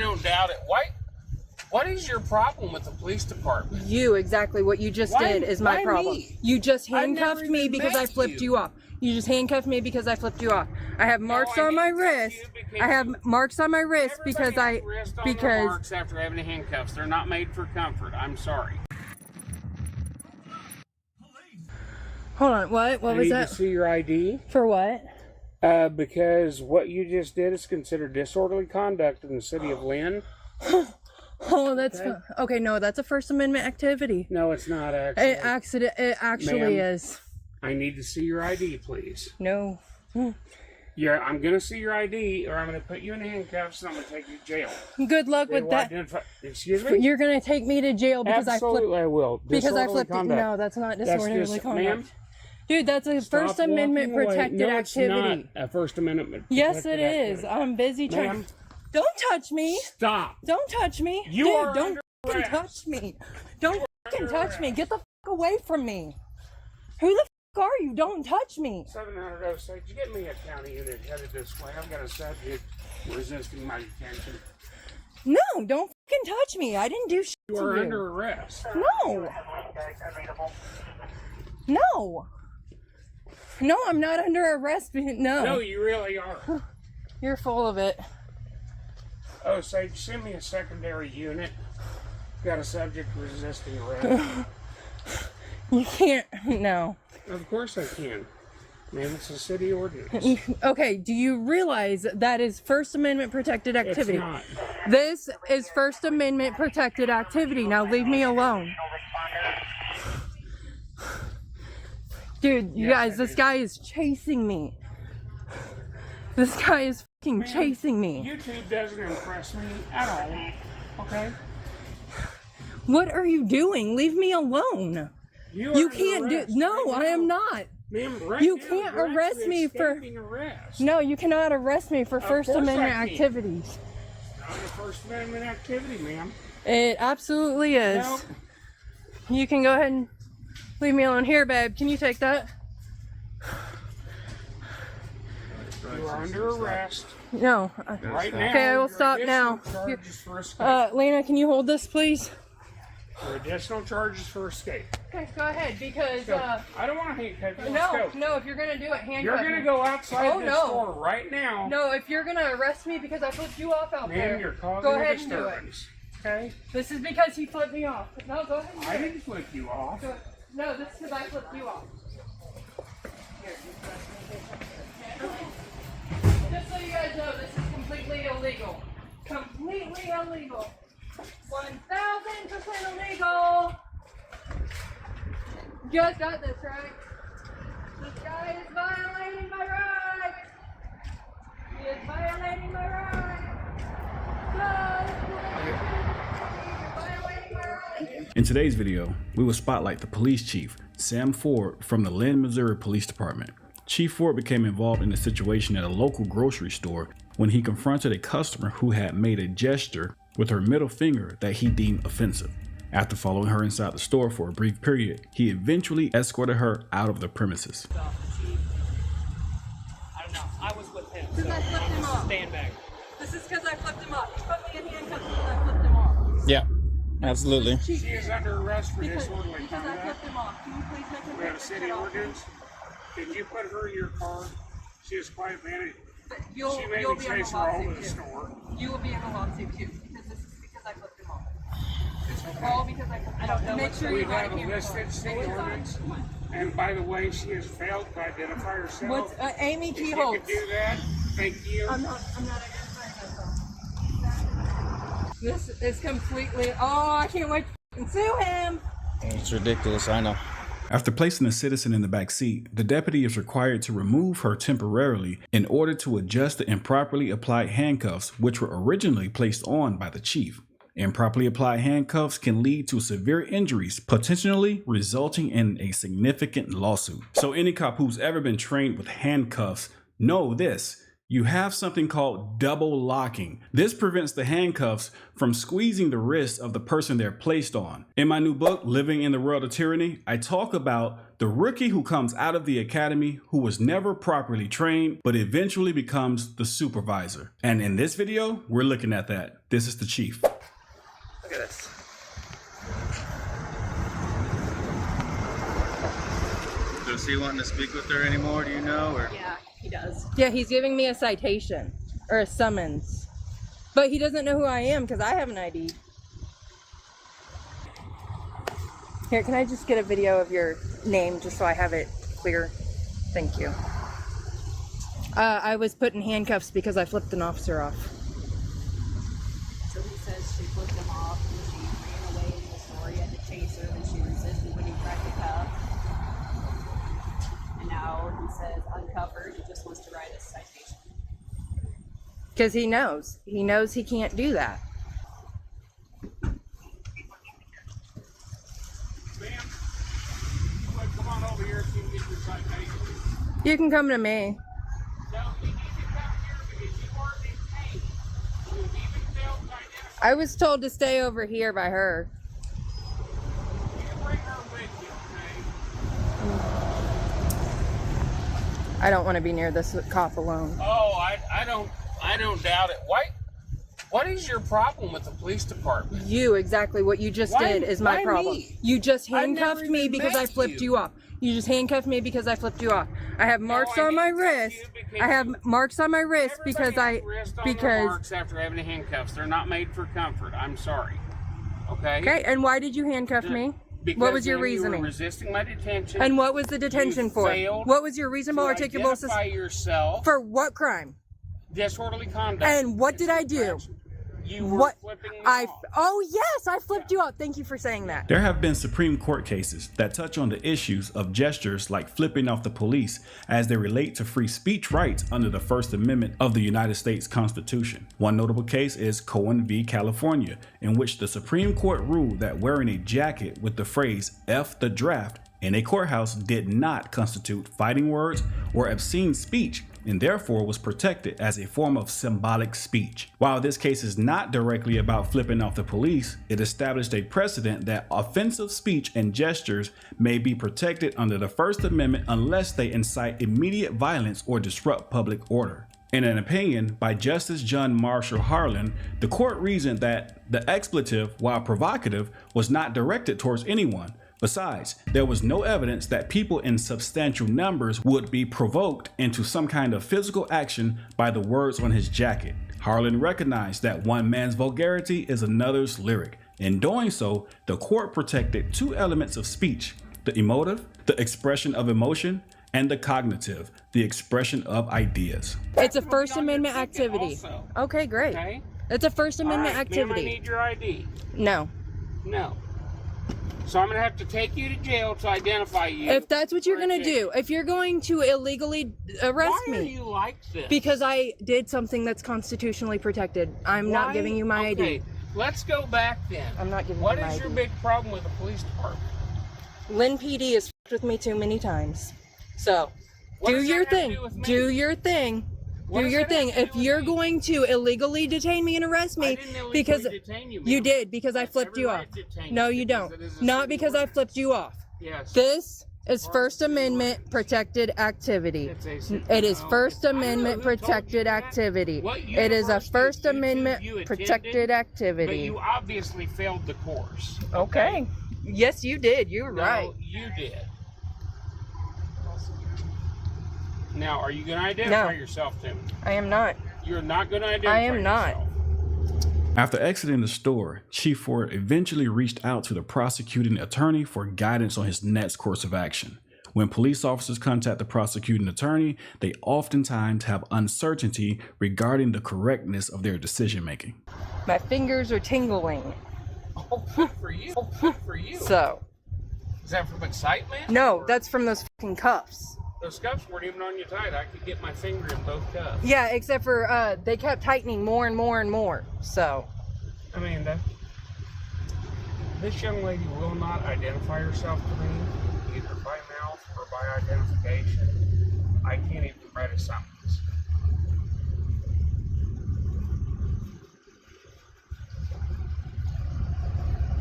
don't doubt it. What is your problem with the police department? You, exactly what you just did is my problem. Me? You just handcuffed me because I met flipped you. you off. You just handcuffed me because I flipped you off. I have marks on my wrist. I have marks on my wrist because marks after having handcuffs. They're not made for comfort. I'm sorry. Hold on, what was that? I need to see your ID. For what? Because what you just did is considered disorderly conduct in the city of Lynn. Oh, that's okay. No, that's a First Amendment activity. No, it's not actually. It actually is. I need to see your ID, please. No. Yeah, I'm gonna see your ID, or I'm gonna put you in handcuffs, and I'm gonna take you to jail. Good luck with that. Excuse me. You're gonna take me to jail because I will. Because I flipped. No, that's not disorderly conduct. Ma'am, dude, that's a First Amendment protected activity. Not a First Amendment. Yes, it is. I'm busy trying. Ma'am, Don't touch me. stop. Don't touch me. You dude, are don't under fucking arrest. touch me. Don't fucking touch me. Get the fuck away from me. Who the fuck are you? Don't touch me. 700 Osage, you get me a county unit headed this way. I've got a subject resisting my detention. No, don't fucking touch me. I didn't do shit You to are you. under arrest. No. No. No, I'm not under arrest. No. No, you really are. You're full of it. Osage, send me a secondary unit. Got a subject resisting arrest. You can't. No. Of course I can. Man, it's a city ordinance. Okay, do you realize that is First Amendment protected activity? It's not. This is First Amendment protected activity. Now leave me alone. Dude, you guys, this guy is chasing me. This guy is fucking chasing me. YouTube doesn't impress me at all. Okay? What are you doing? Leave me alone. You can't do. No, I am not. Ma'am, right You now, can't you're arrest actually me for. escaping arrest. No, you cannot arrest me for First course I Amendment can. activities. Not a First Amendment activity, ma'am. It absolutely is. No. You can go ahead and leave me alone. Here, babe. Can you take that? You are under arrest. No. Right now. Okay, I will your stop now. additional charges for escape. Lena, can you hold this, please? Your additional charges for escape. Okay, go ahead, because, I don't want to handcuff you. Let's go. no, if you're gonna do it, handcuff You're going to me. go outside Oh, this no. store right now. No, if you're gonna arrest me because I flipped you off out there, Ma'am, you're causing go a ahead and do it. disturbance. Okay? This is because he flipped me off. No, go ahead and do I it. didn't flip you off. No, this is because I flipped you off. Here, just so you guys know, this is completely illegal. Completely illegal. 1000% illegal. You guys got this, right? This guy is violating my rights. He is violating my rights. You're violating my rights. In today's video, we will spotlight the police chief, Sam Ford, from the Lynn, Missouri Police Department. Chief Ford became involved in a situation at a local grocery store when he confronted a customer who had made a gesture with her middle finger that he deemed offensive. After following her inside the store for a brief period, he eventually escorted her out of the premises. I don't know. I was with him. Because I flipped him off. Stand back. This is because I flipped him off. He put me in handcuffs because I flipped him off. Yeah, absolutely. She is under arrest for disorderly Because I conduct. flipped him off. Can you please make him We have a city ordinance. Did you put her in your car? She is quite advantage. You'll She made be me in the chase her all over lawsuit the too. store. You will be in the lawsuit too. Because this is because I flipped him off. All because I flipped him off. Make sure We you got have a a camera. listed city ordinance. And by the way, she has failed to identify herself. What's Amy If Key you Holtz? could do that, thank you. I'm not identifying myself. This is completely. Oh, I can't wait to sue him. It's ridiculous, I know. After placing the citizen in the back seat, the deputy is required to remove her temporarily in order to adjust the improperly applied handcuffs, which were originally placed on by the chief. Improperly applied handcuffs can lead to severe injuries, potentially resulting in a significant lawsuit. So any cop who's ever been trained with handcuffs know this. You have something called double locking. This prevents the handcuffs from squeezing the wrists of the person they're placed on. In my new book, Living in the World of Tyranny, I talk about the rookie who comes out of the academy who was never properly trained, but eventually becomes the supervisor. And in this video, we're looking at that. This is the chief. Look at this. Does he want to speak with her anymore? Do you know? Or Yeah, he does. Yeah, he's giving me a citation or a summons. But he doesn't know who I am because I have an ID. Here, can I just get a video of your name just so I have it clear? Thank you. I was put in handcuffs because I flipped an officer off. So he says she flipped him off and she ran away in the store. He had to chase her and she resisted when he tried to cuff. And now he says uncuff her. He just wants to write a citation. Because he knows. He knows he can't do that. Ma'am, come on over here so you can get your citation. You can come to me. No, you need to come here because you are detained. You even failed to identify. I was told to stay over here by her. You can bring her with you, okay? I don't want to be near this cop alone. Oh, I don't doubt it. What is your problem with the police department? You, exactly what you just Why- did is my why problem. me? You just I handcuffed never me even because I met flipped you. you off. You just handcuffed me because I flipped you off. I have marks I on my handcuffed wrist. you because I have you- marks on my wrist because Everybody has wrist on their because marks after having handcuffs. They're not made for comfort. I'm sorry. Okay. okay. And why did you handcuff me? Because What was your then you were reasoning? resisting my detention. And what was the detention You for? failed What was your reasonable to articulable identify yourself for what crime? disorderly conduct. And what did I do? You were What flipping me I off. oh yes, I flipped you off. Thank you for saying that. There have been Supreme Court cases that touch on the issues of gestures like flipping off the police as they relate to free speech rights under the First Amendment of the United States Constitution. One notable case is Cohen v. California, in which the Supreme Court ruled that wearing a jacket with the phrase "F the draft" in a courthouse did not constitute fighting words or obscene speech, and therefore was protected as a form of symbolic speech. While this case is not directly about flipping off the police, it established a precedent that offensive speech and gestures may be protected under the First Amendment unless they incite immediate violence or disrupt public order. In an opinion by Justice John Marshall Harlan, the court reasoned that the expletive, while provocative, was not directed towards anyone. Besides, there was no evidence that people in substantial numbers would be provoked into some kind of physical action by the words on his jacket. Harlan recognized that one man's vulgarity is another's lyric. In doing so, the court protected two elements of speech: the emotive, the expression of emotion, and the cognitive, the expression of ideas. It's a That's First on your Amendment ticket activity. also. Okay, great. Okay. It's a First Amendment All right, ma'am, I activity. need your ID. No. No. So I'm gonna have to take you to jail to identify you. If that's what you're for a gonna do, ticket. if you're going to illegally arrest Why are me you like this? because I did something that's constitutionally protected, I'm not Why- giving you my okay, ID. let's go back then. I'm not giving What you my is your ID. big problem with the police department? Lynn PD has f***ed with me too many times. So, What do does your that have to thing. do with me? Do your thing. What Do does your that have thing. to do If with you're me? going to illegally detain me and arrest I me didn't illegally because detain you, you ma'am. did because I That's flipped every you right off. to detain No, you you because don't. it is a Not city because I ordinance. flipped you off. Yes. This is Or First city Amendment ordinance. protected activity. It's a city- It is no, First I don't know Amendment who told you protected that. activity. What It is a university First did you Amendment attended, protected But activity. you obviously failed the course. Okay. Yes, you did. You're No, right. you did. Now, are you going to identify No. yourself to me? I am not. You're not going to identify I am not. yourself. After exiting the store, Chief Ford eventually reached out to the prosecuting attorney for guidance on his next course of action. When police officers contact the prosecuting attorney, they oftentimes have uncertainty regarding the correctness of their decision making. My fingers are tingling. Oh, good for you. Oh, good for you. So, Is that from excitement? no, Or- that's from those fucking cuffs. Those cuffs weren't even on you tight. I could get my finger in both cuffs. Yeah, except for they kept tightening more and more and more. So, Amanda, this young lady will not identify herself to me, either by mouth or by identification. I can't even write a summons.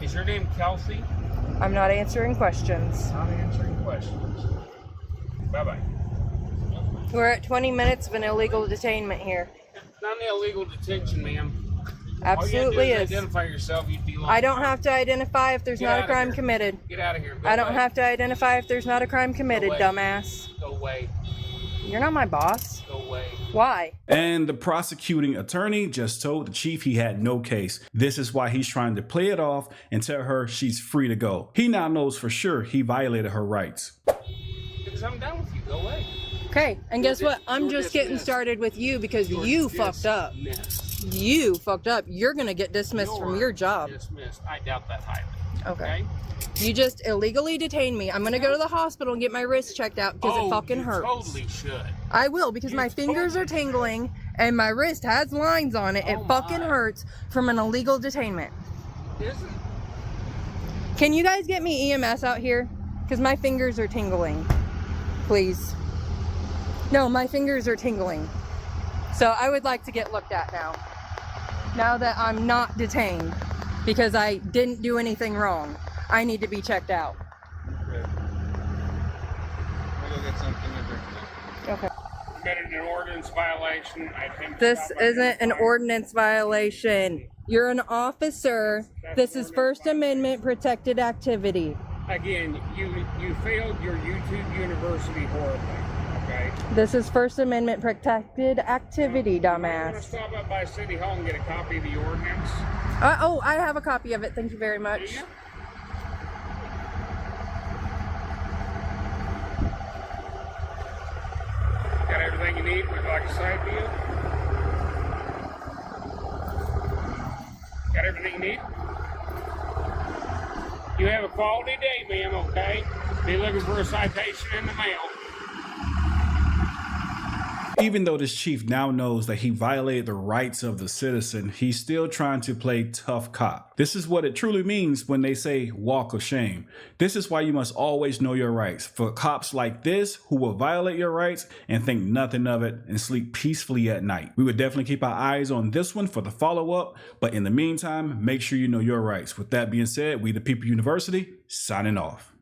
Is your name Kelsey? I'm not answering questions. Not answering questions. Bye-bye. We're at 20 minutes of an illegal detainment here. It's not an illegal detention, ma'am. Absolutely All you have to is. do identify yourself. You'd be lying. I don't have to identify if there's Get not a outta crime here. committed. Get out of here. Go I don't away. have to identify if there's not a crime committed, away. dumbass. Go away. You're not my boss. Go away. Why? And the prosecuting attorney just told the chief he had no case. This is why he's trying to play it off and tell her she's free to go. He now knows for sure he violated her rights. Because I'm done with you. Go away. Okay, and guess what? I'm You're just getting dismissed. started with you because you fucked up. Dismissed. You fucked up. You're gonna get dismissed from your job. Dismissed. I doubt that highly. Okay. You just illegally detained me. I'm gonna go to the hospital and get my wrist checked out because it fucking you hurts. Totally should. I will because my fingers are tingling and my wrist has lines on it. It Oh fucking my. hurts from an illegal detainment. Isn't? Can you guys get me EMS out here? Because my fingers are tingling. Please. No, my fingers are tingling. So I would like to get looked at now. Now that I'm not detained because I didn't do anything wrong. I need to be checked out. Good. I'll go get something to drink. Okay. Committed an ordinance violation. I think This isn't an ordinance violation. You're an officer. This is First Amendment protected activity. Again, you failed your YouTube university horribly. Okay. This is First Amendment protected activity, I'm gonna dumbass. stop up by City Hall and get a copy of the ordinance. Oh, I have a copy of it. Thank you very Do much. you? Got everything you need? Would you like a side view? Got everything you need? You have a quality day, ma'am, okay? Be looking for a citation in the mail. Even though this chief now knows that he violated the rights of the citizen, he's still trying to play tough cop. This is what it truly means when they say walk of shame. This is why you must always know your rights. For cops like this who will violate your rights and think nothing of it and sleep peacefully at night. We would definitely keep our eyes on this one for the follow-up, but in the meantime, make sure you know your rights. With that being said, we the People University, signing off.